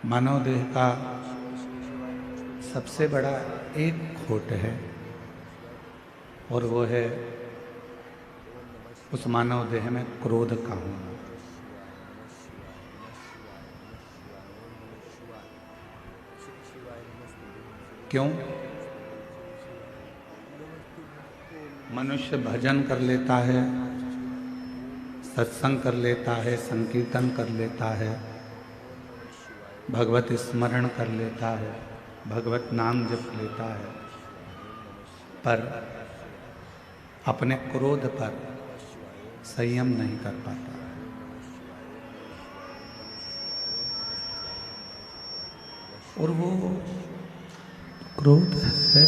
मानव देह का सबसे बड़ा एक खोट है और वो है उस मानव देह में क्रोध का होना। क्यों? मनुष्य भजन कर लेता है, सत्संग कर लेता है, संकीर्तन कर लेता है, भगवत स्मरण कर लेता है, भगवत नाम जप लेता है, पर अपने क्रोध पर संयम नहीं कर पाता। और वो क्रोध है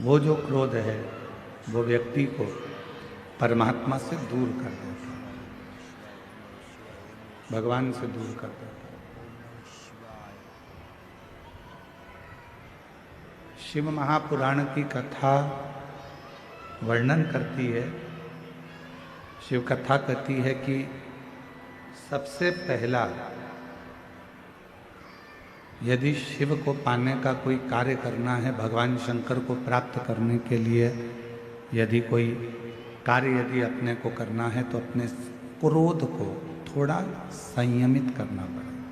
वो जो क्रोध है वो व्यक्ति को परमात्मा से दूर कर देता है, भगवान से दूर कर देता है। शिव महापुराण की कथा वर्णन करती है, शिव कथा कहती है कि सबसे पहला यदि शिव को पाने का कोई कार्य करना है, भगवान शंकर को प्राप्त करने के लिए यदि कोई कार्य यदि अपने को करना है तो अपने क्रोध को थोड़ा संयमित करना पड़ेगा,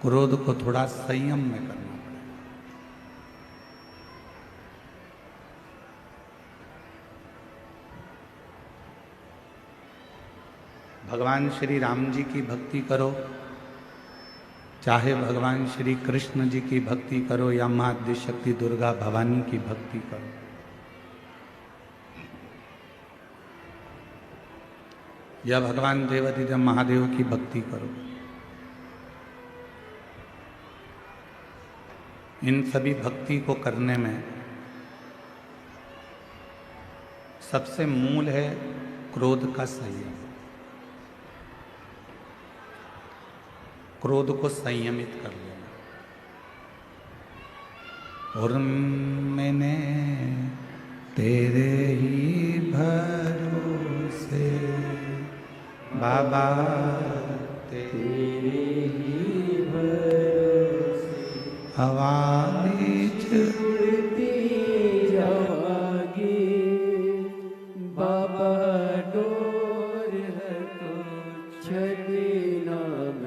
क्रोध को थोड़ा संयम में करना पड़ेगा। भगवान श्री राम जी की भक्ति करो, चाहे भगवान श्री कृष्ण जी की भक्ति करो या माँ आद्यशक्ति दुर्गा भवानी की भक्ति करो, या भगवान देवाधिदेव महादेव की भक्ति करो, इन सभी भक्ति को करने में सबसे मूल है क्रोध का संयम। क्रोध को संयमित कर लेना। और मैंने तेरे ही भरोसे बाबा, तेरे ही भरोसे हवा बीच उड़ती जागी, बाबा डोर है तो छड़ी नाम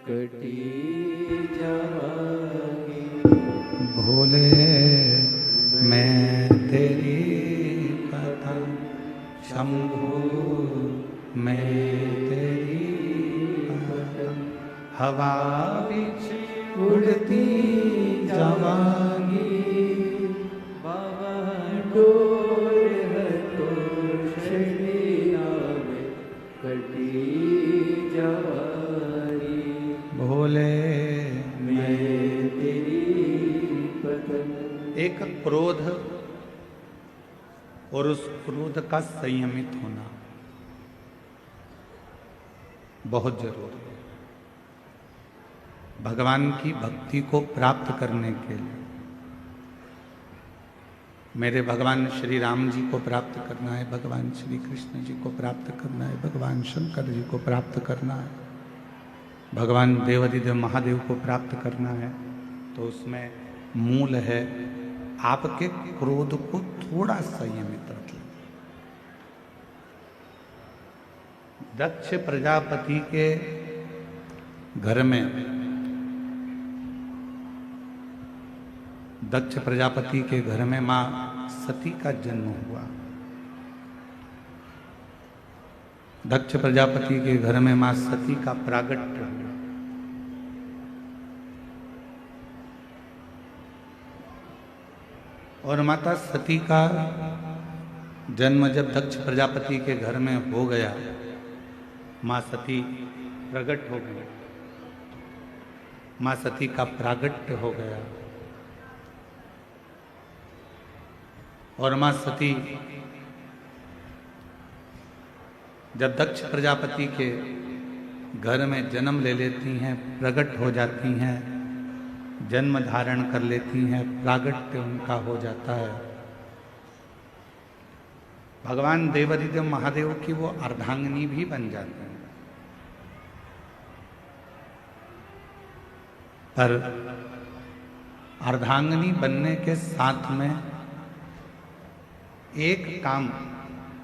कटी जागी। भोले मैं तेरी कथा, शंभू मैं तेरी कथा, हवा बीच उड़ती जावांगी, बाबा डोर है तो छड़ी नाम कटी जावांगी। भोले मैं तेरी पतन। एक क्रोध और उस क्रोध का संयमित होना बहुत जरूरी है भगवान की भक्ति को प्राप्त करने के लिए। मेरे भगवान श्री राम जी को प्राप्त करना है, भगवान श्री कृष्ण जी को प्राप्त करना है, भगवान शंकर जी को प्राप्त करना है, भगवान देवाधिदेव महादेव को प्राप्त करना है, तो उसमें मूल है आपके क्रोध को थोड़ा संयमित रखें। दक्ष प्रजापति के घर में, दक्ष प्रजापति के घर में मां सती का जन्म हुआ। दक्ष प्रजापति के घर में मां सती का प्रागट्य हुआ। और माता सती का जन्म जब दक्ष प्रजापति के घर में हो गया, मां सती प्रकट हो गई, मां सती का प्रागट्य हो गया। और मां सती जब दक्ष प्रजापति के घर में जन्म ले लेती हैं, प्रकट हो जाती हैं, जन्म धारण कर लेती हैं, प्रागट्य उनका हो जाता है, भगवान देवाधिदेव महादेव की वो अर्धांगिनी भी बन जाते हैं। पर अर्धांगिनी बनने के साथ में एक काम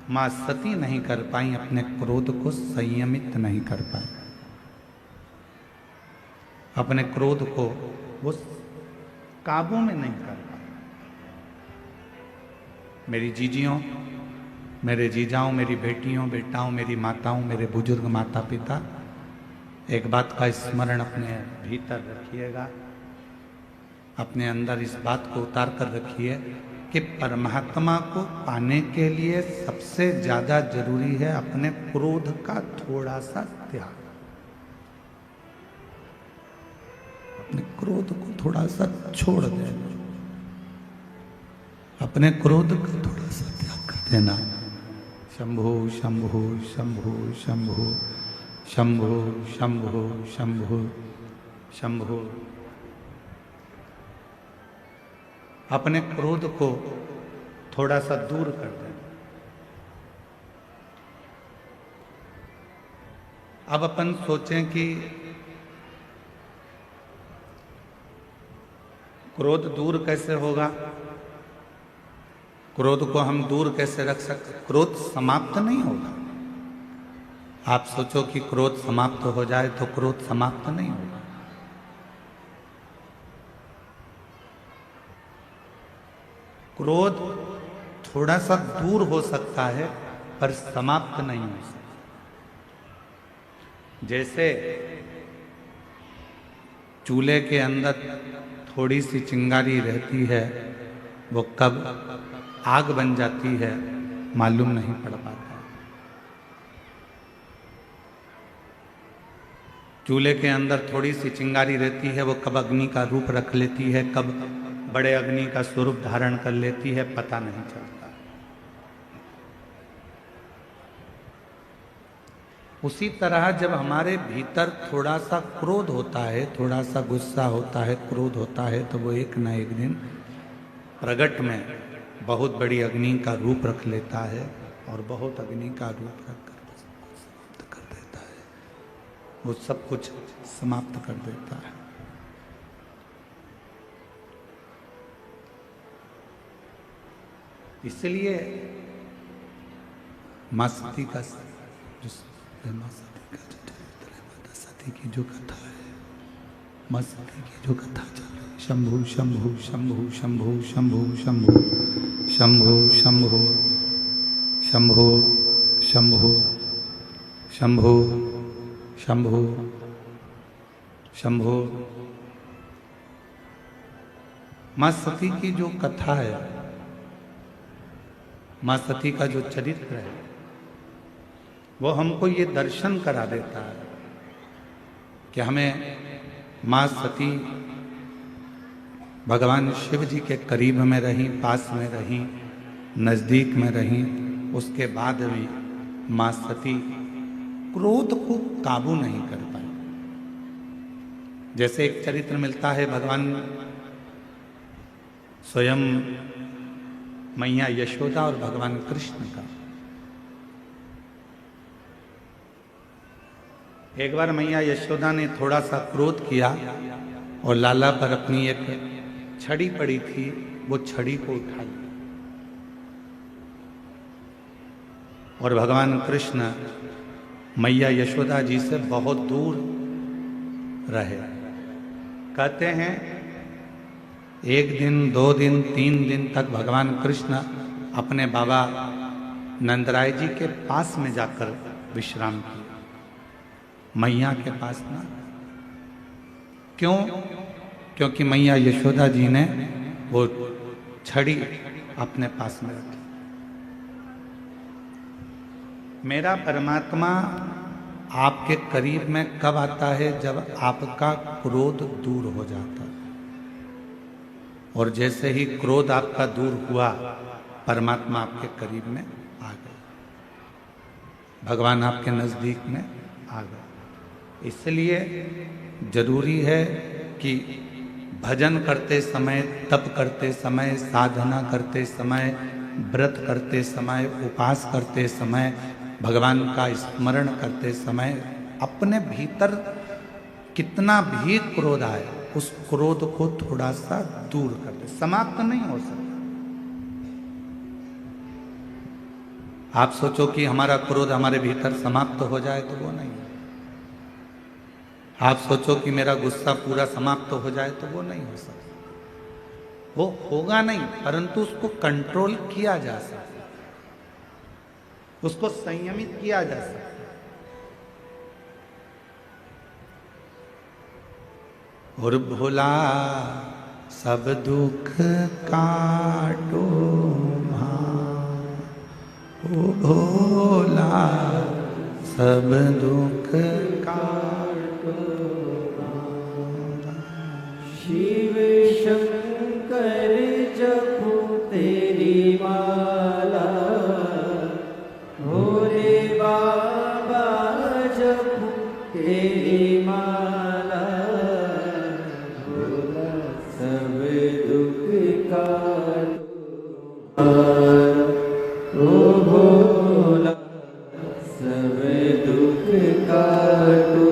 मां सती नहीं कर पाई, अपने क्रोध को संयमित नहीं कर पाई। अपने क्रोध को वो काबू में नहीं कर पाई। मेरी जीजियों, मेरे जीजाओं, मेरी बेटियों बेटाओं, मेरी माताओं, मेरे बुजुर्ग माता पिता, एक बात का स्मरण अपने भीतर रखिएगा, अपने अंदर इस बात को उतार कर रखिए कि परमात्मा को पाने के लिए सबसे ज्यादा जरूरी है अपने क्रोध का थोड़ा सा त्याग। अपने क्रोध को थोड़ा सा छोड़ देना, अपने क्रोध को थोड़ा सा त्याग कर देना। शंभो शंभो शंभो शंभो शंभो शंभो शंभो शंभो। अपने क्रोध को थोड़ा सा दूर कर दें। अब अपन सोचें कि क्रोध दूर कैसे होगा, क्रोध को हम दूर कैसे रख सकते। क्रोध समाप्त नहीं होगा। आप सोचो कि क्रोध समाप्त हो जाए तो क्रोध समाप्त नहीं होगा। क्रोध थोड़ा सा दूर हो सकता है पर समाप्त नहीं हो सकता। जैसे चूल्हे के अंदर थोड़ी सी चिंगारी रहती है, वो कब आग बन जाती है मालूम नहीं पड़ पाता। चूल्हे के अंदर थोड़ी सी चिंगारी रहती है, वो कब अग्नि का रूप रख लेती है, कब बड़े अग्नि का स्वरूप धारण कर लेती है, पता नहीं चलता। उसी तरह जब हमारे भीतर थोड़ा सा क्रोध होता है, थोड़ा सा गुस्सा होता है, क्रोध होता है, तो वो एक न एक दिन प्रगट में बहुत बड़ी अग्नि का रूप रख लेता है और बहुत अग्नि का रूप रखकर समाप्त कर देता है। वो सब कुछ समाप्त कर देता है। इसलिए मां सती का जो मां सती का जो चरित्र है, माता सती की जो कथा है, मां सती की जो कथा चल रही है, शंभु शंभु शंभु शंभु शंभु शंभु शंभु शंभु शंभु शंभु शंभु शंभु शंभु। मां सती की जो कथा है, मां सती का जो चरित्र है, वो हमको ये दर्शन करा देता है कि हमें मां सती भगवान शिव जी के करीब में रही, पास में रही, नजदीक में रही, उसके बाद भी मां सती क्रोध को काबू नहीं कर पाई। जैसे एक चरित्र मिलता है भगवान स्वयं मैया यशोदा और भगवान कृष्ण का। एक बार मैया यशोदा ने थोड़ा सा क्रोध किया और लाला पर अपनी एक छड़ी पड़ी थी, वो छड़ी को उठाई और भगवान कृष्ण मैया यशोदा जी से बहुत दूर रहे। कहते हैं 1 दिन 2 दिन 3 दिन तक भगवान कृष्ण अपने बाबा नंदराय जी के पास में जाकर विश्राम किया, मैया के पास ना। क्यों? क्योंकि मैया यशोदा जी ने वो छड़ी अपने पास में रखी। मेरा परमात्मा आपके करीब में कब आता है? जब आपका क्रोध दूर हो जाता है। और जैसे ही क्रोध आपका दूर हुआ, परमात्मा आपके करीब में आ गए, भगवान आपके नजदीक में आ गए। इसलिए जरूरी है कि भजन करते समय, तप करते समय, साधना करते समय, व्रत करते समय, उपास करते समय, भगवान का स्मरण करते समय अपने भीतर कितना भी क्रोध आए, उस क्रोध को थोड़ा सा दूर कर दे। समाप्त नहीं हो सकता। आप सोचो कि हमारा क्रोध हमारे भीतर समाप्त हो जाए, तो वो नहीं। आप सोचो कि मेरा गुस्सा पूरा समाप्त हो जाए, तो वो नहीं हो सकता। वो होगा नहीं, परंतु उसको कंट्रोल किया जा सकता, उसको संयमित किया जा सकता। और भोला सब दुख काटो ओ भोला सब दुख काटो। शिव शंकर जपो तेरी माला, भोले बाबा जपो तेरी माला, भोला सब दुख काटो ओ भोला सब दुख काटो।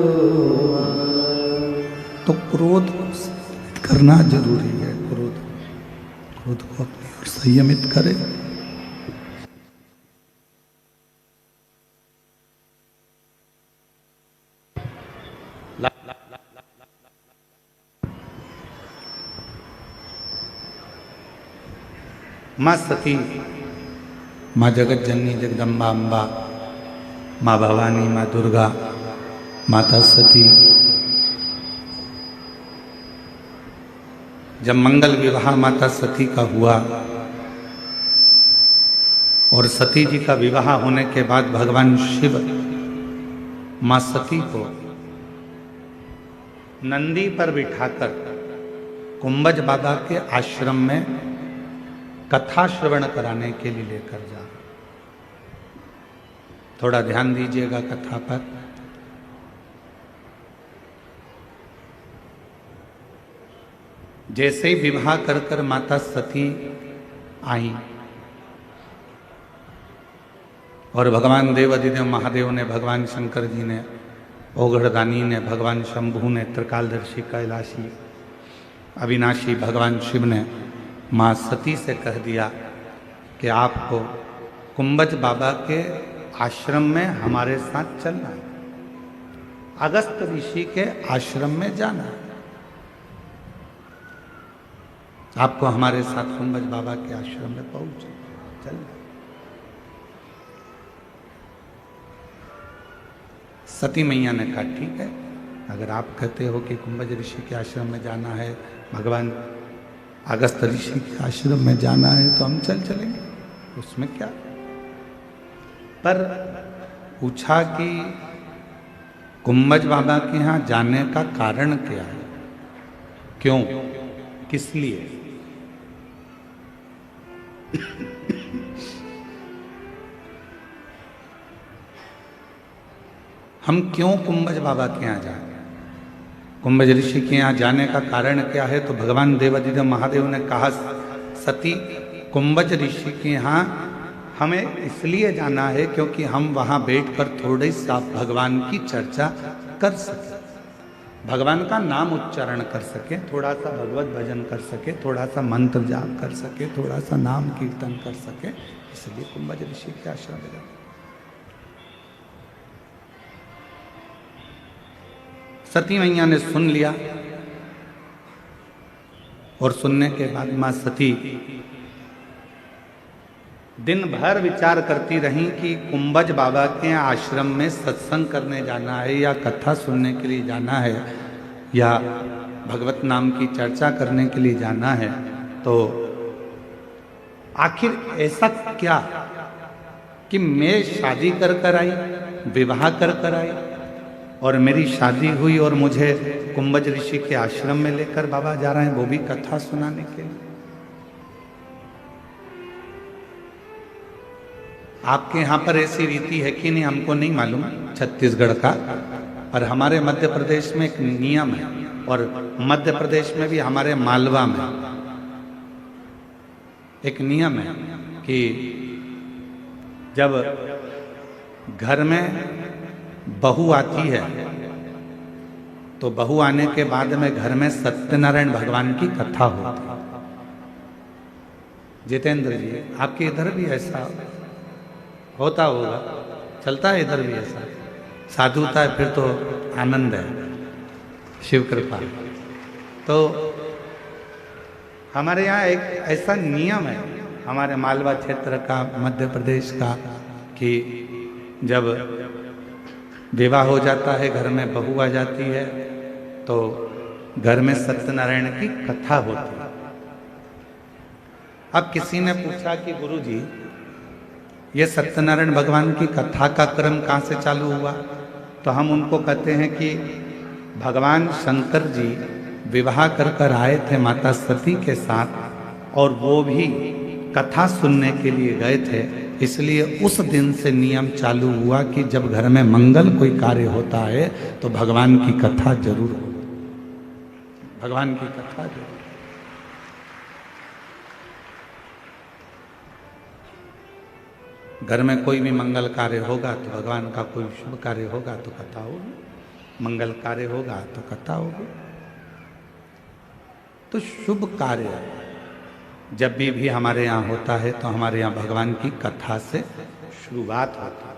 तो क्रोध करना जरूरी है। क्रोध को अपनी ओर संयमित करे। माँ सती, माँ जगत जननी जगदम्बा अम्बा, माँ भवानी, माँ दुर्गा, माता सती, जब मंगल विवाह माता सती का हुआ और सती जी का विवाह होने के बाद भगवान शिव माँ सती को नंदी पर बिठाकर कुंभज बाबा के आश्रम में कथा श्रवण कराने के लिए लेकर जा। थोड़ा ध्यान दीजिएगा कथा पर। जैसे ही विवाह कर कर माता सती आई और भगवान देवाधिदेव महादेव ने, भगवान शंकर जी ने, ओघड़दानी ने, भगवान शंभू ने, त्रिकालदर्शी कैलाशी अविनाशी भगवान शिव ने माँ सती से कह दिया कि आपको कुंभज बाबा के आश्रम में हमारे साथ चलना है, अगस्त ऋषि के आश्रम में जाना है, आपको हमारे साथ कुंभज बाबा के आश्रम में चलना। सती मैया ने कहा ठीक है, अगर आप कहते हो कि कुंभज ऋषि के आश्रम में जाना है, भगवान अगस्त ऋषि के आश्रम में जाना है, तो हम चलेंगे, उसमें क्या। पर पूछा कि कुंभज बाबा के यहाँ जाने का कारण क्या है, क्यों, किस लिए। हम क्यों कुंभज बाबा के यहाँ जाए, कुंभज ऋषि के यहाँ जाने का कारण क्या है। तो भगवान देवाधिदेव महादेव ने कहा सती, कुंभज ऋषि के यहाँ हमें इसलिए जाना है क्योंकि हम वहाँ बैठकर थोड़ी सा भगवान की चर्चा कर सकें, भगवान का नाम उच्चारण कर सके, थोड़ा सा भगवत भजन कर सके, थोड़ा सा मंत्र जाप कर सके, थोड़ा सा नाम कीर्तन कर सके, इसलिए कुंभज ऋषि के आश्रम में जाते। सती मैया ने सुन लिया और सुनने के बाद मां सती दिन भर विचार करती रही कि कुंभज बाबा के आश्रम में सत्संग करने जाना है या कथा सुनने के लिए जाना है या भगवत नाम की चर्चा करने के लिए जाना है, तो आखिर ऐसा क्या कि मैं शादी कर आई, विवाह कर आई और मेरी शादी हुई और मुझे कुंभज ऋषि के आश्रम में लेकर बाबा जा रहे हैं, वो भी कथा सुनाने के लिए। आपके यहाँ पर ऐसी रीति है कि नहीं हमको नहीं मालूम, छत्तीसगढ़ का, और हमारे मध्य प्रदेश में एक नियम है, और मध्य प्रदेश में भी हमारे मालवा में एक नियम है कि जब घर में बहू आती है तो बहू आने के बाद में घर में सत्यनारायण भगवान की कथा होती है। जितेंद्र जी, आपके इधर भी ऐसा होता होगा, चलता है इधर भी ऐसा? साधुता है फिर तो आनंद है, शिव कृपा। तो हमारे यहाँ एक ऐसा नियम है हमारे मालवा क्षेत्र का, मध्य प्रदेश का, कि जब विवाह हो जाता है, घर में बहू आ जाती है, तो घर में सत्यनारायण की कथा होती है। अब किसी ने पूछा कि गुरुजी, ये सत्यनारायण भगवान की कथा का क्रम कहाँ से चालू हुआ? तो हम उनको कहते हैं कि भगवान शंकर जी विवाह कर आए थे माता सती के साथ, और वो भी कथा सुनने के लिए गए थे। इसलिए उस दिन से नियम चालू हुआ कि जब घर में मंगल कोई कार्य होता है तो भगवान की कथा जरूर हो, भगवान की कथा जरूर। घर में कोई भी मंगल कार्य होगा तो भगवान का कोई शुभ कार्य होगा तो कथा होगी, मंगल कार्य होगा तो कथा होगी। तो शुभ कार्य जब भी हमारे यहाँ होता है तो हमारे यहाँ भगवान की कथा से शुरुआत होती है,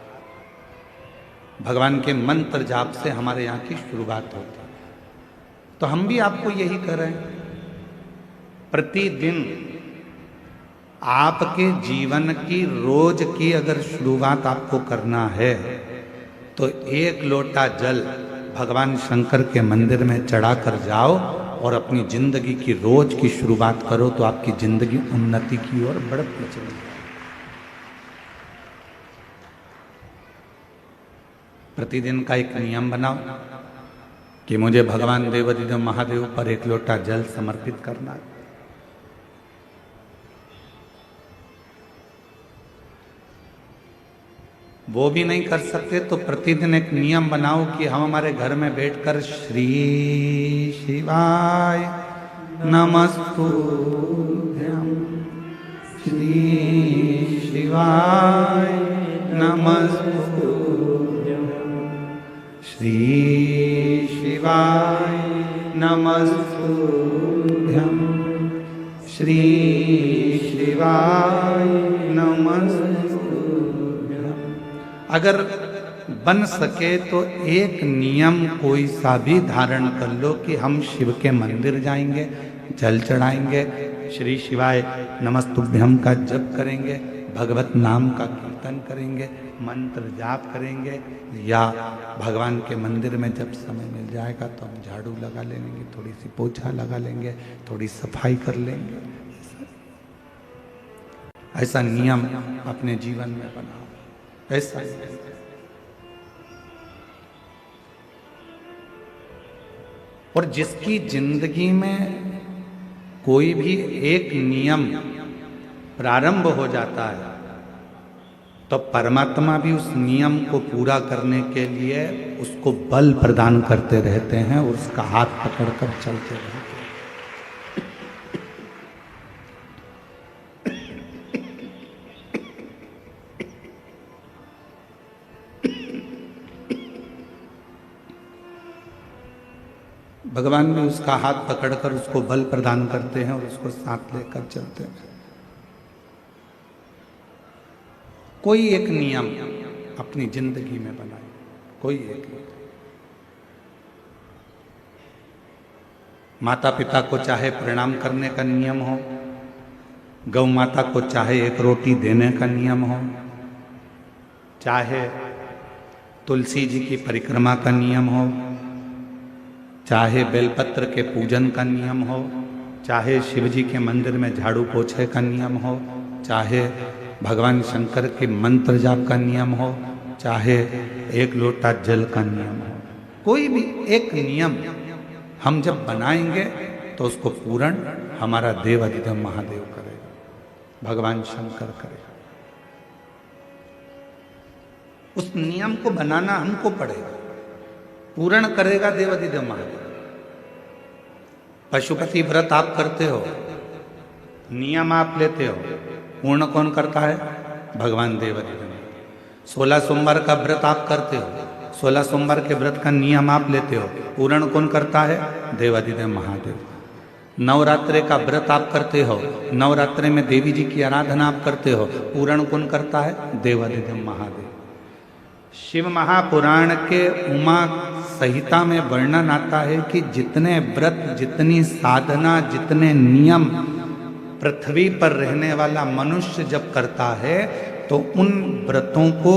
भगवान के मंत्र जाप से हमारे यहाँ की शुरुआत होती है। तो हम भी आपको यही कर रहे हैं, प्रतिदिन आपके जीवन की रोज की अगर शुरुआत आपको करना है तो एक लोटा जल भगवान शंकर के मंदिर में चढ़ा कर जाओ और अपनी जिंदगी की रोज की शुरुआत करो, तो आपकी जिंदगी उन्नति की ओर बढ़ती चलेगी। प्रतिदिन का एक नियम बनाओ कि मुझे भगवान देवाधिदेव महादेव पर एक लोटा जल समर्पित करना है। वो भी नहीं कर सकते तो प्रतिदिन एक नियम बनाओ कि हम हमारे घर में बैठकर श्री शिवाय नमस्तुभ्यं, श्री शिवाय नमस्तुभ्यं, श्री शिवाय नमस्तुभ्यं, श्री शिवाय नमस्तुभ्यं। अगर बन सके तो एक नियम कोई सा भी धारण कर लो कि हम शिव के मंदिर जाएंगे, जल चढ़ाएंगे, श्री शिवाय नमस्तुभ्यम का जप करेंगे, भगवत नाम का कीर्तन करेंगे, मंत्र जाप करेंगे, या भगवान के मंदिर में जब समय मिल जाएगा तो हम झाड़ू लगा लेंगे, थोड़ी सी पोछा लगा लेंगे, थोड़ी सफाई कर लेंगे। ऐसा नियम अपने जीवन में बनाओ। ऐसा और जिसकी जिंदगी में कोई भी एक नियम प्रारंभ हो जाता है तो परमात्मा भी उस नियम को पूरा करने के लिए उसको बल प्रदान करते रहते हैं और उसका हाथ पकड़कर चलते रहते हैं। भगवान भी उसका हाथ पकड़कर उसको बल प्रदान करते हैं और उसको साथ लेकर चलते हैं। कोई एक नियम अपनी जिंदगी में बनाए, कोई एक। माता पिता को चाहे प्रणाम करने का नियम हो, गौ माता को चाहे एक रोटी देने का नियम हो, चाहे तुलसी जी की परिक्रमा का नियम हो, चाहे बेलपत्र के पूजन का नियम हो, चाहे शिव जी के मंदिर में झाड़ू पोछे का नियम हो, चाहे भगवान शंकर के मंत्र जाप का नियम हो, चाहे एक लोटा जल का नियम हो, कोई भी एक नियम हम जब बनाएंगे तो उसको पूर्ण हमारा देवाधिदेव महादेव करेगा, भगवान शंकर करेगा। उस नियम को बनाना हमको पड़ेगा, पूर्ण करेगा देवाधिदेव महादेव। पशुपति व्रत आप करते हो, नियम आप लेते हो, पूर्ण कौन करता है? भगवान देवाधिदेव। 16 सोमवार का व्रत आप करते हो, 16 सोमवार के व्रत का नियम आप लेते हो, पूर्ण कौन करता है? देवादिदेव महादेव। नवरात्रे का व्रत आप करते हो, नवरात्रे में देवी जी की आराधना आप करते हो, पूर्ण कौन करता है? देवादिदेव महादेव। शिव महापुराण के उमा संहिता में वर्णन आता है कि जितने व्रत, जितनी साधना, जितने नियम पृथ्वी पर रहने वाला मनुष्य जब करता है तो उन व्रतों को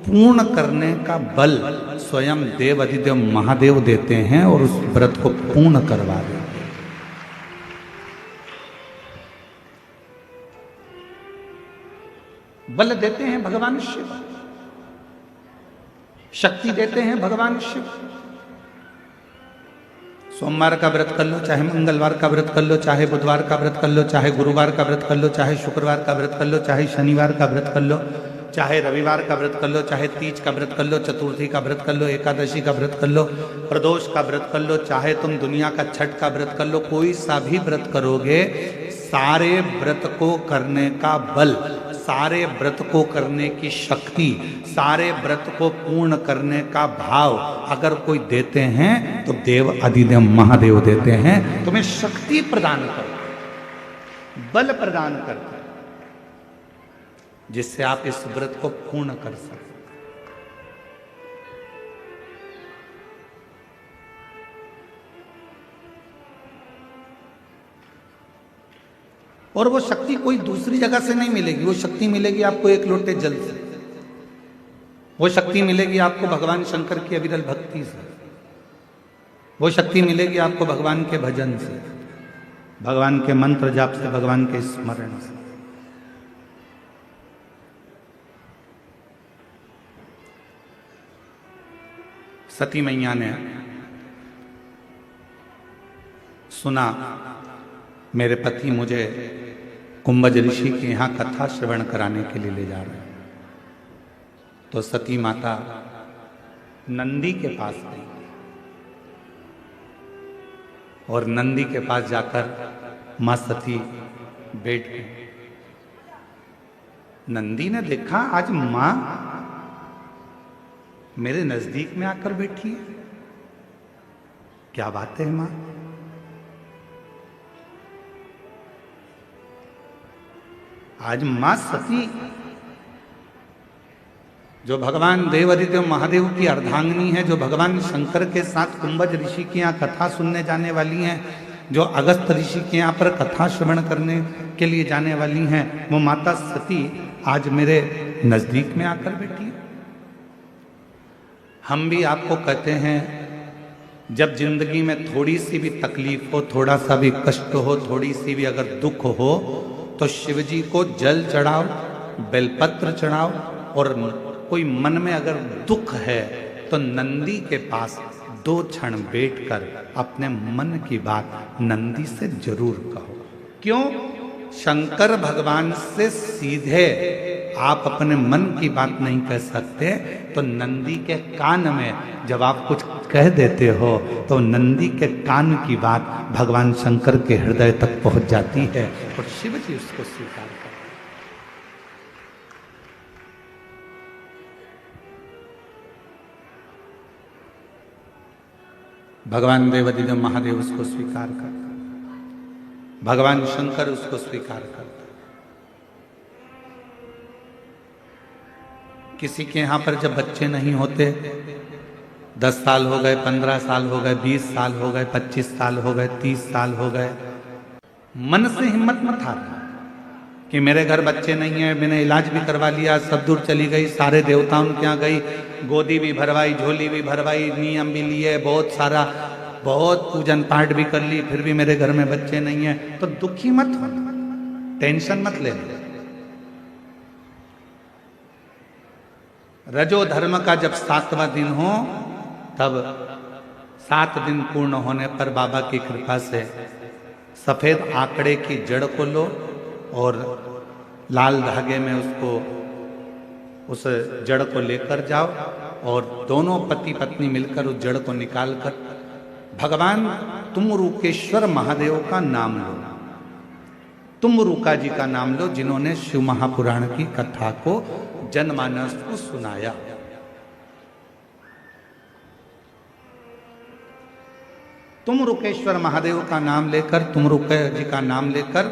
पूर्ण करने का बल स्वयं देव अधिदेव महादेव देते हैं और उस व्रत को पूर्ण करवा देते हैं। बल देते हैं भगवान शिव, शक्ति देते हैं भगवान शिव। सोमवार का व्रत कर लो, चाहे मंगलवार का व्रत कर लो, चाहे बुधवार का व्रत कर लो, चाहे गुरुवार का व्रत कर लो, चाहे शुक्रवार का व्रत कर लो, चाहे शनिवार का व्रत कर लो, चाहे रविवार का व्रत कर लो, चाहे तीज का व्रत कर लो, चतुर्थी का व्रत कर लो, एकादशी का व्रत कर लो, प्रदोष का व्रत कर लो, चाहे तुम दुनिया का छठ का व्रत कर लो, कोई सा भी व्रत करोगे, सारे व्रत को करने का बल, सारे व्रत को करने की शक्ति, सारे व्रत को पूर्ण करने का भाव अगर कोई देते हैं तो देव अधिदेव महादेव देते हैं। तुम्हें शक्ति प्रदान करते, बल प्रदान करते, जिससे आप इस व्रत को पूर्ण कर सकते। और वो शक्ति कोई दूसरी जगह से नहीं मिलेगी, वो शक्ति मिलेगी आपको एक लोटे जल से, वो शक्ति मिलेगी आपको भगवान शंकर की अविरल भक्ति से, वो शक्ति मिलेगी आपको भगवान के भजन से, भगवान के मंत्र जाप से, भगवान के स्मरण से। सती मैया ने सुना मेरे पति मुझे कुंभज ऋषि के यहाँ कथा श्रवण कराने के लिए ले जा रहे हैं, तो सती माता नंदी के पास गई और नंदी के पास जाकर मां सती बैठ गई। नंदी ने देखा आज मां मेरे नजदीक में आकर बैठी है, क्या बात है मां? आज मां सती जो भगवान देव अधिदेव महादेव की अर्धांगिनी है, जो भगवान शंकर के साथ कुंभज ऋषि के यहाँ कथा सुनने जाने वाली हैं, जो अगस्त ऋषि के यहाँ पर कथा श्रवण करने के लिए जाने वाली हैं, वो माता सती आज मेरे नजदीक में आकर बैठी है। हम भी आपको कहते हैं, जब जिंदगी में थोड़ी सी भी तकलीफ हो, थोड़ा सा भी कष्ट हो, थोड़ी सी भी अगर दुख हो, तो शिव जी को जल चढ़ाओ, बेलपत्र चढ़ाओ, और कोई मन में अगर दुख है तो नंदी के पास 2 क्षण बैठकर अपने मन की बात नंदी से जरूर कहो। क्यों? शंकर भगवान से सीधे आप अपने मन की बात नहीं कह सकते, तो नंदी के कान में जब आप कुछ कह देते हो तो नंदी के कान की बात भगवान शंकर के हृदय तक पहुंच जाती है और शिव जी उसको स्वीकार करते हैं। भगवान देव अधिदेव महादेव उसको स्वीकार करते, भगवान शंकर उसको स्वीकार करते। किसी के यहां पर जब बच्चे नहीं होते, 10 साल हो गए, 15 साल हो गए, 20 साल हो गए, 25 साल हो गए, 30 साल हो गए, मन से हिम्मत मत हारना कि मेरे घर बच्चे नहीं है, मैंने इलाज भी करवा लिया, सब दूर चली गई, सारे देवताओं के यहाँ गई, गोदी भी भरवाई, झोली भी भरवाई, नियम भी लिए, बहुत सारा, बहुत पूजन पाठ भी कर ली, फिर भी मेरे घर में बच्चे नहीं है, तो दुखी मत हो, टेंशन मत ले। रजो धर्म का जब 7वां दिन हो, तब 7 दिन पूर्ण होने पर बाबा की कृपा से सफेद आंकड़े की जड़ को लो और लाल धागे में उसको, उस जड़ को लेकर जाओ और दोनों पति पत्नी मिलकर उस जड़ को निकालकर भगवान तुमरुकेश्वर महादेव का नाम लो, तुमरुका जी का नाम लो, जिन्होंने शिव महापुराण की कथा को जनमानस को सुनाया। तुम रुकेश्वर महादेव का नाम लेकर, तुम रुके जी का नाम लेकर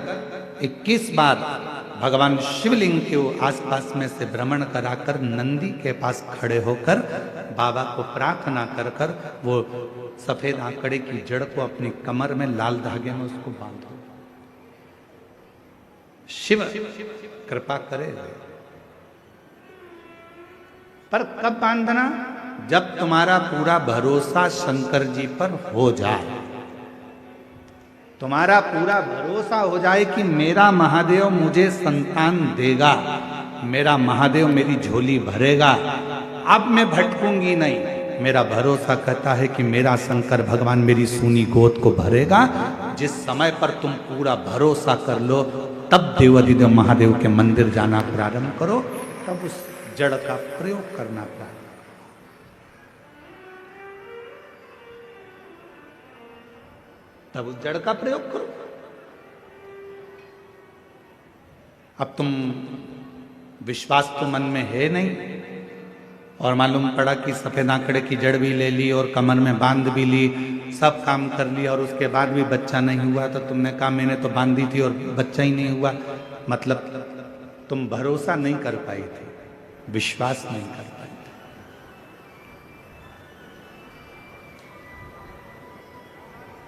21 बार भगवान शिवलिंग के आसपास में से भ्रमण कराकर नंदी के पास खड़े होकर बाबा को प्रार्थना कर कर वो सफेद आंकड़े की जड़ को अपनी कमर में लाल धागे में उसको बांधो। शिव कृपा करे। पर कब बांधना? जब तुम्हारा पूरा भरोसा शंकर जी पर हो जाए, तुम्हारा पूरा भरोसा हो जाए कि मेरा महादेव मुझे संतान देगा, मेरा महादेव मेरी झोली भरेगा, अब मैं भटकूंगी नहीं। मेरा भरोसा कहता है कि मेरा शंकर भगवान मेरी सूनी गोद को भरेगा। जिस समय पर तुम पूरा भरोसा कर लो, तब देवाधिदेव महादेव के मंदिर जाना प्रारंभ करो, तब उस जड़ का प्रयोग करना प्रारंभ। तब उस जड़ का प्रयोग करो। अब तुम विश्वास तो मन में है नहीं, और मालूम पड़ा कि सफेद आंकड़े की जड़ भी ले ली और कमर में बांध भी ली, सब काम कर लिया, और उसके बाद भी बच्चा नहीं हुआ। तो तुमने कहा मैंने तो बांधी थी और बच्चा ही नहीं हुआ। मतलब तुम भरोसा नहीं कर पाई थी, विश्वास नहीं कर पाई थी।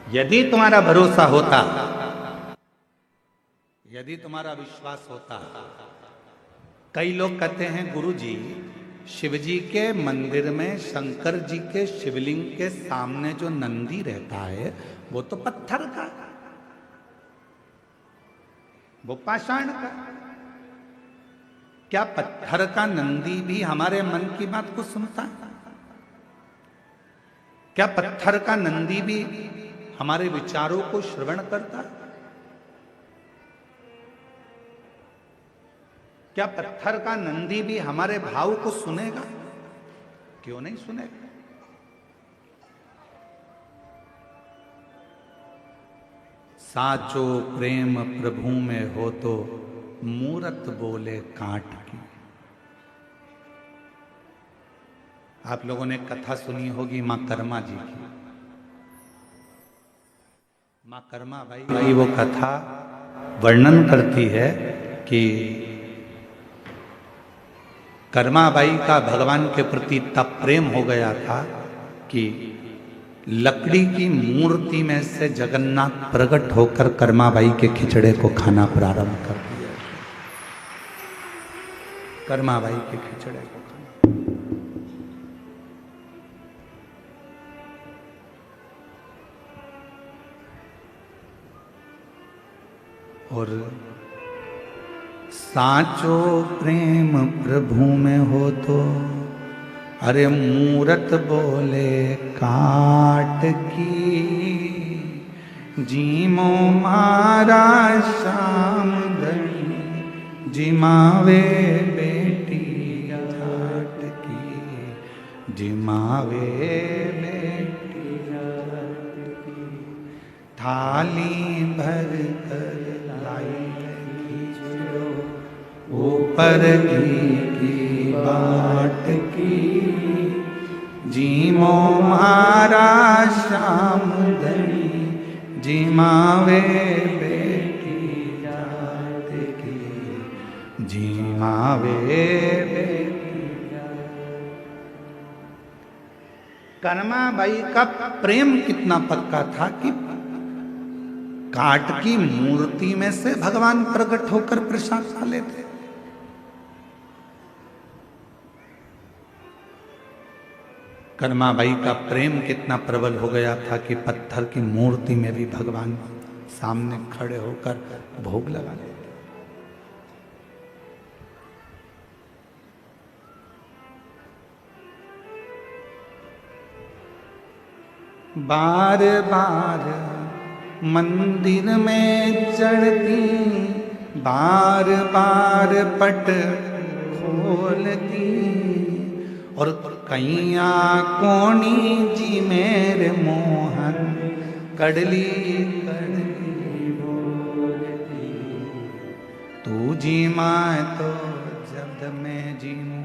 यदि तुम्हारा भरोसा होता, यदि तुम्हारा विश्वास होता। कई लोग कहते हैं गुरुजी, शिव जी के मंदिर में शंकर जी के शिवलिंग के सामने जो नंदी रहता है वो तो पत्थर का, वो पाषाण का। क्या पत्थर का नंदी भी हमारे मन की बात को सुनता है? क्या पत्थर का नंदी भी हमारे विचारों को श्रवण करता है? क्या पत्थर का नंदी भी हमारे भाव को सुनेगा? क्यों नहीं सुनेगा? साचो प्रेम प्रभु में हो तो मूरत बोले काट की। आप लोगों ने कथा सुनी होगी मां कर्मा जी की। मां कर्मा भाई वो कथा वर्णन करती है कि कर्माबाई का भगवान के प्रति इतना प्रेम हो गया था कि लकड़ी की मूर्ति में से जगन्नाथ प्रकट होकर कर्माबाई के खिचड़े को खाना प्रारंभ कर दिया। कर्माबाई के खिचड़े को खाना। और साचो प्रेम प्रभु में हो तो, अरे मूरत बोले काट की, जीमो मारा श्याम धनी, जिमावे बेटी जाट की, जिमावे बेटी जाट की। थाली भर कर लाई ऊपर की बाट की, जीमो मारा श्याम धनी, जिमावे बेटी जात की, जिमावे बेटी जात। कर्माबाई का प्रेम कितना पक्का था कि काट की मूर्ति में से भगवान प्रकट होकर प्रसाद खा लेते। कर्माबाई का प्रेम कितना प्रबल हो गया था कि पत्थर की मूर्ति में भी भगवान सामने खड़े होकर भोग लगा लेते। बार बार मंदिर में चढ़ती, बार बार पट खोलती, और कैया कोणी जी मेरे मोहन, कड़ली कड़ली बोलती। तू जी मैं तो जद में जीऊं,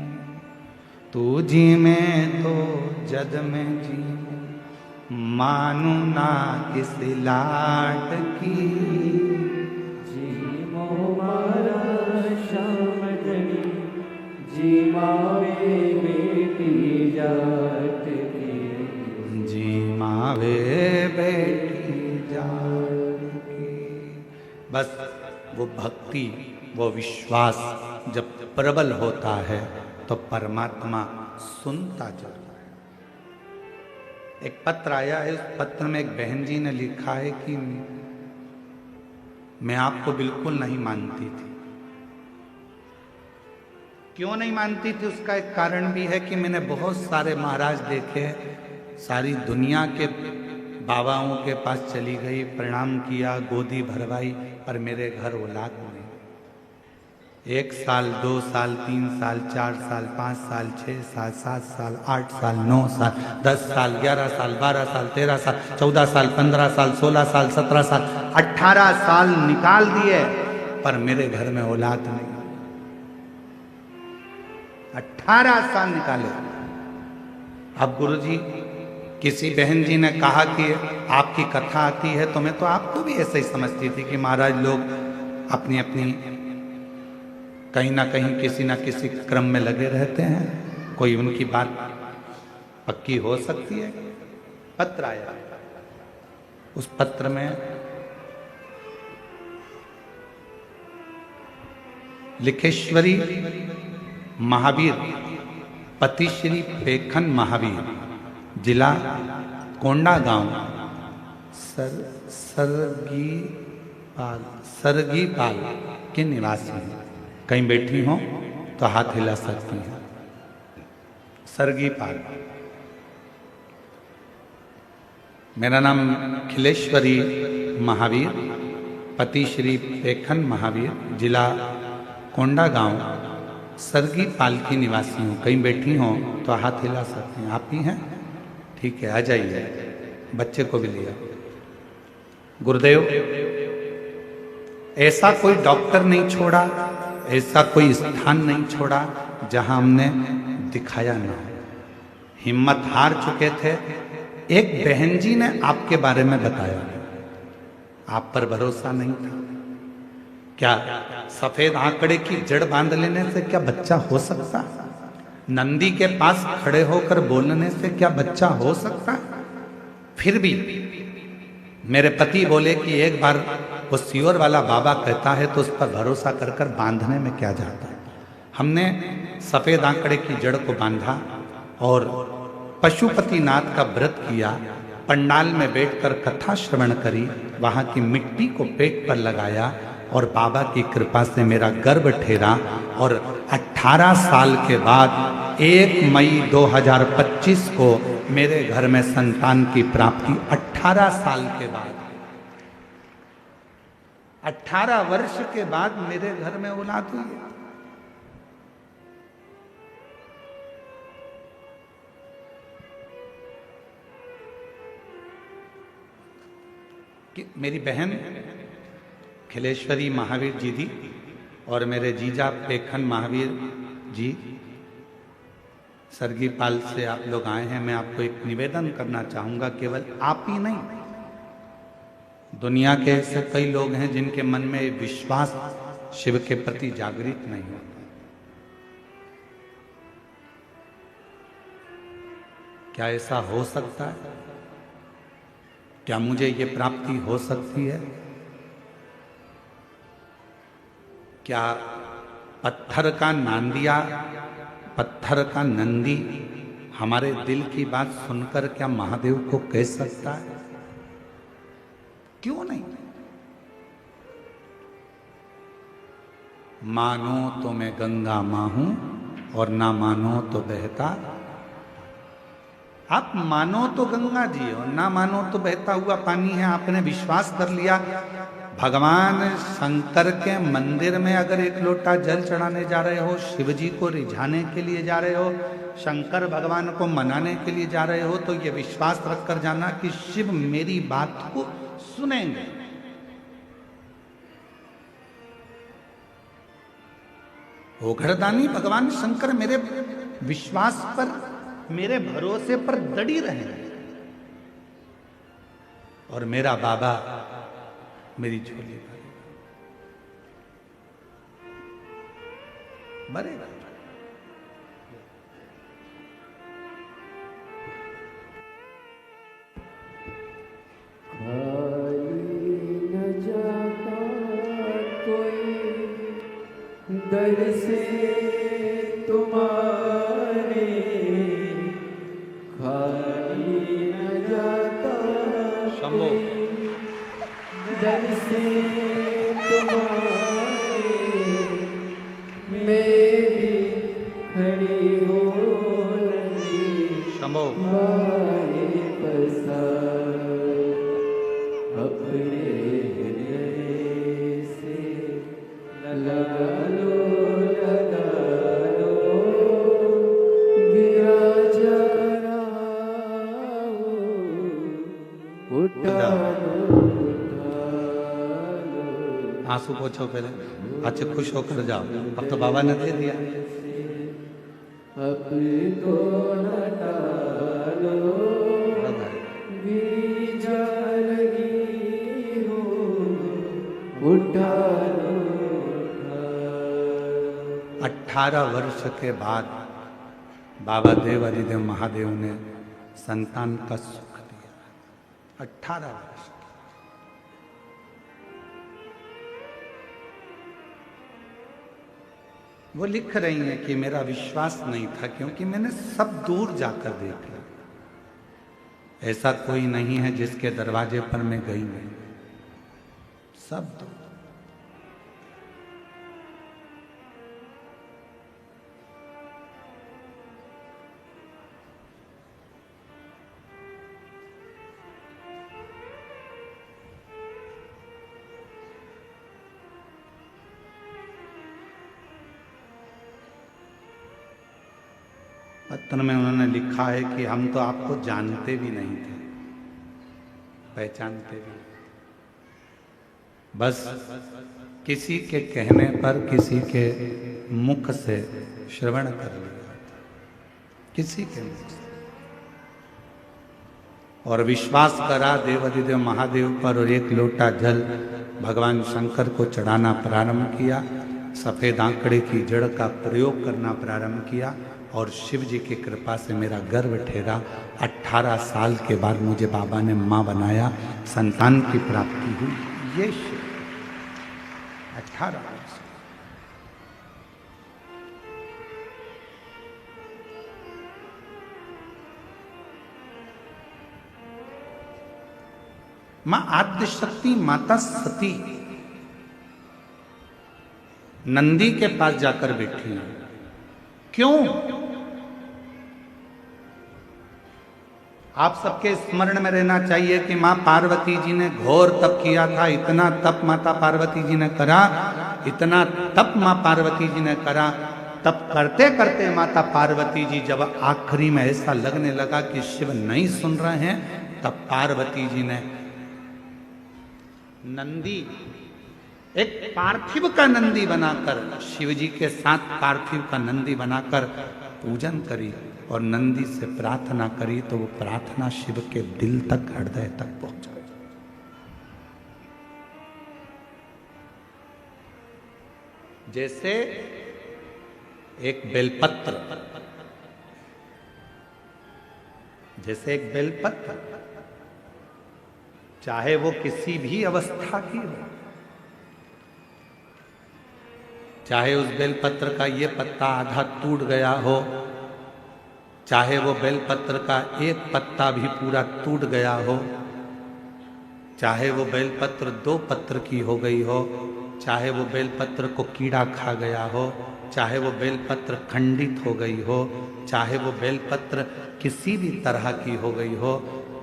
तू जी मैं तो जद में जीऊं, मानू ना इस लाट की। जी मोह मारा श्याम धनी, जी मावे बेटी जाट की। जी मावे बेटी जाट की। बस वो भक्ति, वो विश्वास जब प्रबल होता है तो परमात्मा सुनता जरूर है। एक पत्र आया है, उस पत्र में एक बहन जी ने लिखा है कि मैं आपको बिल्कुल नहीं मानती थी। क्यों नहीं मानती थी उसका एक कारण भी है कि मैंने बहुत सारे महाराज देखे, सारी दुनिया के बाबाओं के पास चली गई, प्रणाम किया, गोदी भरवाई, पर मेरे घर औलाद नहीं। 1 साल, 2 साल, 3 साल, 4 साल, 5 साल, 6 साल, 7 साल, 8 साल, 9 साल, 10 साल, 11 साल, 12 साल, 13 साल, 14 साल, 15 साल, 16 साल, 17 साल, 18 साल निकाल दिए, पर मेरे घर में औलाद नहीं। 18 साल निकाले। अब गुरुजी, किसी बहन जी ने कहा कि आपकी कथा आती है, तो मैं तो आपको भी ऐसे ही समझती थी कि महाराज लोग अपनी अपनी कहीं ना कहीं किसी ना किसी क्रम में लगे रहते हैं, कोई उनकी बात पक्की हो सकती है। पत्र आया, उस पत्र में लिखेश्वरी महावीर, पति श्री पेखन महावीर, जिला कोंडागांव, सरगीपाल के निवासी हैं। कहीं बैठी हो तो हाथ हिला सकती हैं। सरगीपाल। मेरा नाम खिलेश्वरी महावीर, पति श्री पेखन महावीर, जिला कोंडागांव, सरगीपाल की निवासी हूँ। कहीं बैठी हो तो हाथ हिला सकती हैं। आप ही हैं? ठीक है, आ जाइए। बच्चे को भी लिया। गुरुदेव, ऐसा कोई डॉक्टर नहीं छोड़ा, ऐसा कोई स्थान नहीं छोड़ा जहां हमने दिखाया ना हो। हिम्मत हार चुके थे। एक बहन जी ने आपके बारे में बताया, आप पर भरोसा नहीं था। क्या सफेद आंकड़े की जड़ बांध लेने से क्या बच्चा हो सकता? नंदी के पास खड़े होकर बोलने से क्या बच्चा हो सकता? फिर भी मेरे पति बोले कि एक बार वो सियोर वाला बाबा कहता है तो उस पर भरोसा कर कर बांधने में क्या जाता है। हमने सफेद आंकड़े की जड़ को बांधा और पशुपतिनाथ का व्रत किया, पंडाल में बैठकर कथा श्रवण करी, वहां की मिट्टी को पेट पर लगाया और बाबा की कृपा से मेरा गर्भ ठहरा। और 18 साल के बाद 1 मई 2025 को मेरे घर में संतान की प्राप्ति। 18 साल के बाद, 18 वर्ष के बाद मेरे घर में औलाद हुई है। कि मेरी बहन खिलेश्वरी महावीर जी थी और मेरे जीजा पेखन महावीर जी सरगीपाल से आप लोग आए हैं। मैं आपको एक निवेदन करना चाहूंगा, केवल आप ही नहीं, दुनिया के ऐसे कई लोग हैं जिनके मन में विश्वास शिव के प्रति जागृत नहीं होता। क्या ऐसा हो सकता है? क्या मुझे ये प्राप्ति हो सकती है? क्या पत्थर का नांदिया, पत्थर का नंदी हमारे दिल की बात सुनकर क्या महादेव को कह सकता है? क्यों नहीं? मानो तो मैं गंगा मां हूं और ना मानो तो बहता। आप मानो तो गंगा जी और ना मानो तो बहता हुआ पानी है। आपने विश्वास कर लिया। भगवान शंकर के मंदिर में अगर एक लोटा जल चढ़ाने जा रहे हो, शिव जी को रिझाने के लिए जा रहे हो, शंकर भगवान को मनाने के लिए जा रहे हो, तो ये विश्वास रखकर जाना कि शिव मेरी बात को सुनेंगे। ओघड़दानी भगवान शंकर मेरे विश्वास पर, मेरे भरोसे पर दड़ी रहे। और मेरा बाबा मेरी झोली भरेगा। दर से तुम्हारे खाली न जाता शंभो दर से तुम्हारे मैं भी खड़ी हो शंभो अपने हृदय से लगा लो आंसू पोछो पहले, अच्छे खुश होकर जाओ। अब तो बाबा ने दे दिया। अब तो उठा लो 18 वर्ष के बाद बाबा देवादिदेव महादेव ने संतान का सुख दिया। 18 वर्ष। वो लिख रही हैं कि मेरा विश्वास नहीं था क्योंकि मैंने सब दूर जाकर देख लिया। ऐसा कोई नहीं है जिसके दरवाजे पर मैं गई नहीं, सब दूर। पत्र में उन्होंने लिखा है कि हम तो आपको जानते भी नहीं थे, पहचानते भी, बस किसी के कहने पर, किसी के मुख से श्रवण कर लिया, किसी के मुख से, और विश्वास करा देवादिदेव महादेव पर और एक लोटा जल भगवान शंकर को चढ़ाना प्रारंभ किया। सफेद आंकड़े की जड़ का प्रयोग करना प्रारंभ किया और शिव जी की कृपा से मेरा गर्भ ठहरा। 18 साल के बाद मुझे बाबा ने माँ बनाया, संतान की प्राप्ति हुई। ये शिव 18 वर्ष। मां आद्यशक्ति माता सती नंदी के पास जाकर बैठी है। क्यों? आप सबके स्मरण में रहना चाहिए कि मां पार्वती जी ने घोर तप किया था। इतना तप माता पार्वती जी ने करा, इतना तप मां पार्वती जी ने करा। तप करते करते माता पार्वती जी जब आखिरी में ऐसा लगने लगा कि शिव नहीं सुन रहे हैं, तब पार्वती जी ने नंदी, एक पार्थिव का नंदी बनाकर, शिव जी के साथ पार्थिव का नंदी बनाकर पूजन करी और नंदी से प्रार्थना करी, तो वो प्रार्थना शिव के दिल तक, हृदय तक पहुंचा। जैसे एक बेलपत्र, जैसे एक बेलपत्र, चाहे वो किसी भी अवस्था की हो, चाहे उस बेलपत्र का ये पत्ता आधा टूट गया हो, चाहे वो बेलपत्र का एक पत्ता भी पूरा टूट गया हो, चाहे वो बेलपत्र 2 पत्र की हो गई हो, चाहे वो बेलपत्र को कीड़ा खा गया हो, चाहे वो बेलपत्र खंडित हो गई हो, चाहे वो बेलपत्र किसी भी तरह की हो गई हो,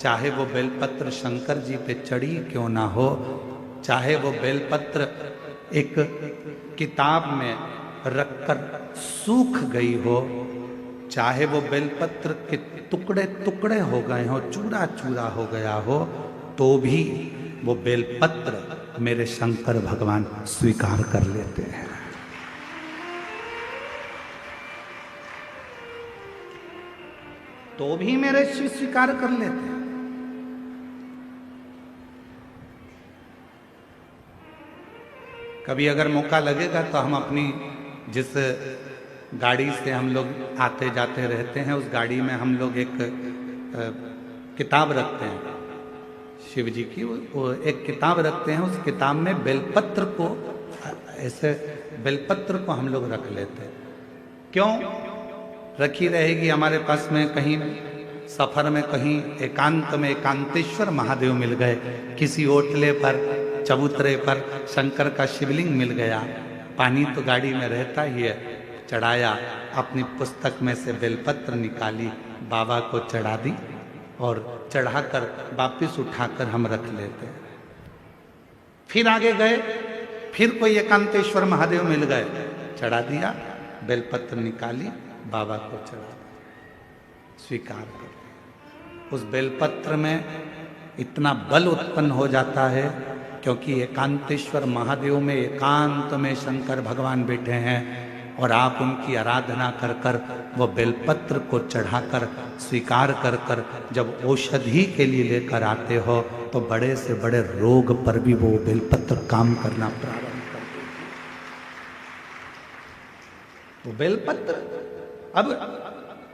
चाहे वो बेलपत्र शंकर जी पे चढ़ी क्यों ना हो, चाहे वो बेलपत्र एक किताब में रखकर सूख गई हो, चाहे वो बेलपत्र के टुकड़े टुकड़े हो गए हो, चूरा चूरा हो गया हो, तो भी वो बेलपत्र मेरे शंकर भगवान स्वीकार कर लेते हैं। तो भी मेरे शिव स्वीकार कर लेते हैं। कभी अगर मौका लगेगा तो हम अपनी जिस गाड़ी से हम लोग आते जाते रहते हैं, उस गाड़ी में हम लोग एक किताब रखते हैं शिव जी की, वो एक किताब रखते हैं। उस किताब में बेलपत्र को, ऐसे बेलपत्र को हम लोग रख लेते हैं। क्यों रखी रहेगी? हमारे पास में कहीं सफर में कहीं एकांत में एकांतेश्वर महादेव मिल गए, किसी ओटले पर चबूतरे पर शंकर का शिवलिंग मिल गया, पानी तो गाड़ी में रहता ही है, चढ़ाया, अपनी पुस्तक में से बेलपत्र निकाली, बाबा को चढ़ा दी और चढ़ाकर वापिस उठाकर हम रख लेते हैं। फिर आगे गए, फिर कोई एकांतेश्वर महादेव मिल गए, चढ़ा दिया, बेलपत्र निकाली, बाबा को चढ़ा दिया, स्वीकार कर लिया। उस बेलपत्र में इतना बल उत्पन्न हो जाता है क्योंकि एकांतेश्वर महादेव में एकांत में शंकर भगवान बैठे हैं और आप उनकी आराधना कर कर वो बेलपत्र को चढ़ाकर स्वीकार कर कर जब औषधि के लिए लेकर आते हो तो बड़े से बड़े रोग पर भी वो बेलपत्र काम करना प्रारंभ कर देती है। वो बेलपत्र, अब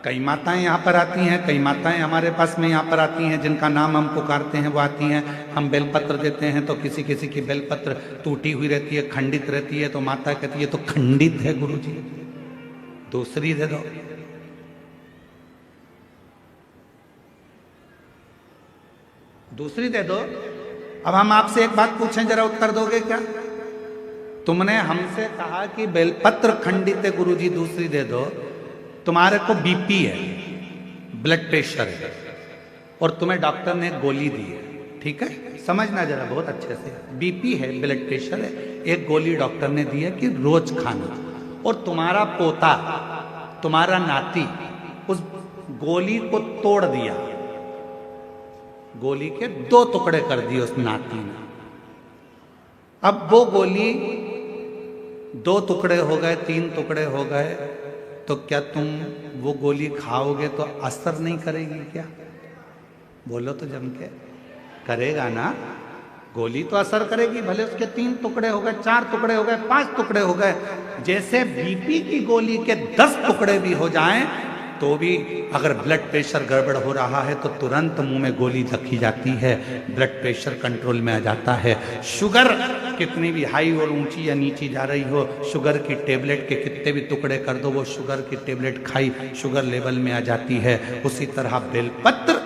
कई माताएं यहाँ पर आती हैं, कई माताएं हमारे पास में यहाँ पर आती हैं, जिनका नाम हम पुकारते हैं वो आती हैं, हम बेलपत्र देते हैं तो किसी किसी की बेलपत्र टूटी हुई रहती है, खंडित रहती है, तो माता कहती है तो खंडित है गुरुजी, दूसरी दे दो। दूसरी दे दो। अब हम आपसे एक बात पूछें, जरा उत्तर दोगे क्या? तुमने हमसे कहा कि बेलपत्र खंडित है गुरुजी, दूसरी दे दो। तुम्हारे को बीपी है, ब्लड प्रेशर है, और तुम्हें डॉक्टर ने गोली दी है, ठीक है, समझना जरा बहुत अच्छे से, बीपी है, ब्लड प्रेशर है, एक गोली डॉक्टर ने दी है कि रोज खाना, और तुम्हारा पोता, तुम्हारा नाती उस गोली को तोड़ दिया, गोली के 2 टुकड़े कर दिए उस नाती ने। अब वो गोली 2 टुकड़े हो गए, 3 टुकड़े हो गए, तो क्या तुम वो गोली खाओगे तो असर नहीं करेगी क्या? बोलो तो जम के, करेगा ना? गोली तो असर करेगी, भले उसके 3 टुकड़े हो गए, 4 टुकड़े हो गए, 5 टुकड़े हो गए। जैसे बीपी की गोली के 10 टुकड़े भी हो जाएं तो भी अगर ब्लड प्रेशर गड़बड़ हो रहा है तो तुरंत मुंह में गोली रखी जाती है, ब्लड प्रेशर कंट्रोल में आ जाता है। शुगर कितनी भी हाई और ऊंची या नीची जा रही हो, शुगर की टेबलेट के कितने भी टुकड़े कर दो, वो शुगर की टेबलेट खाई, शुगर लेवल में आ जाती है। उसी तरह बेलपत्र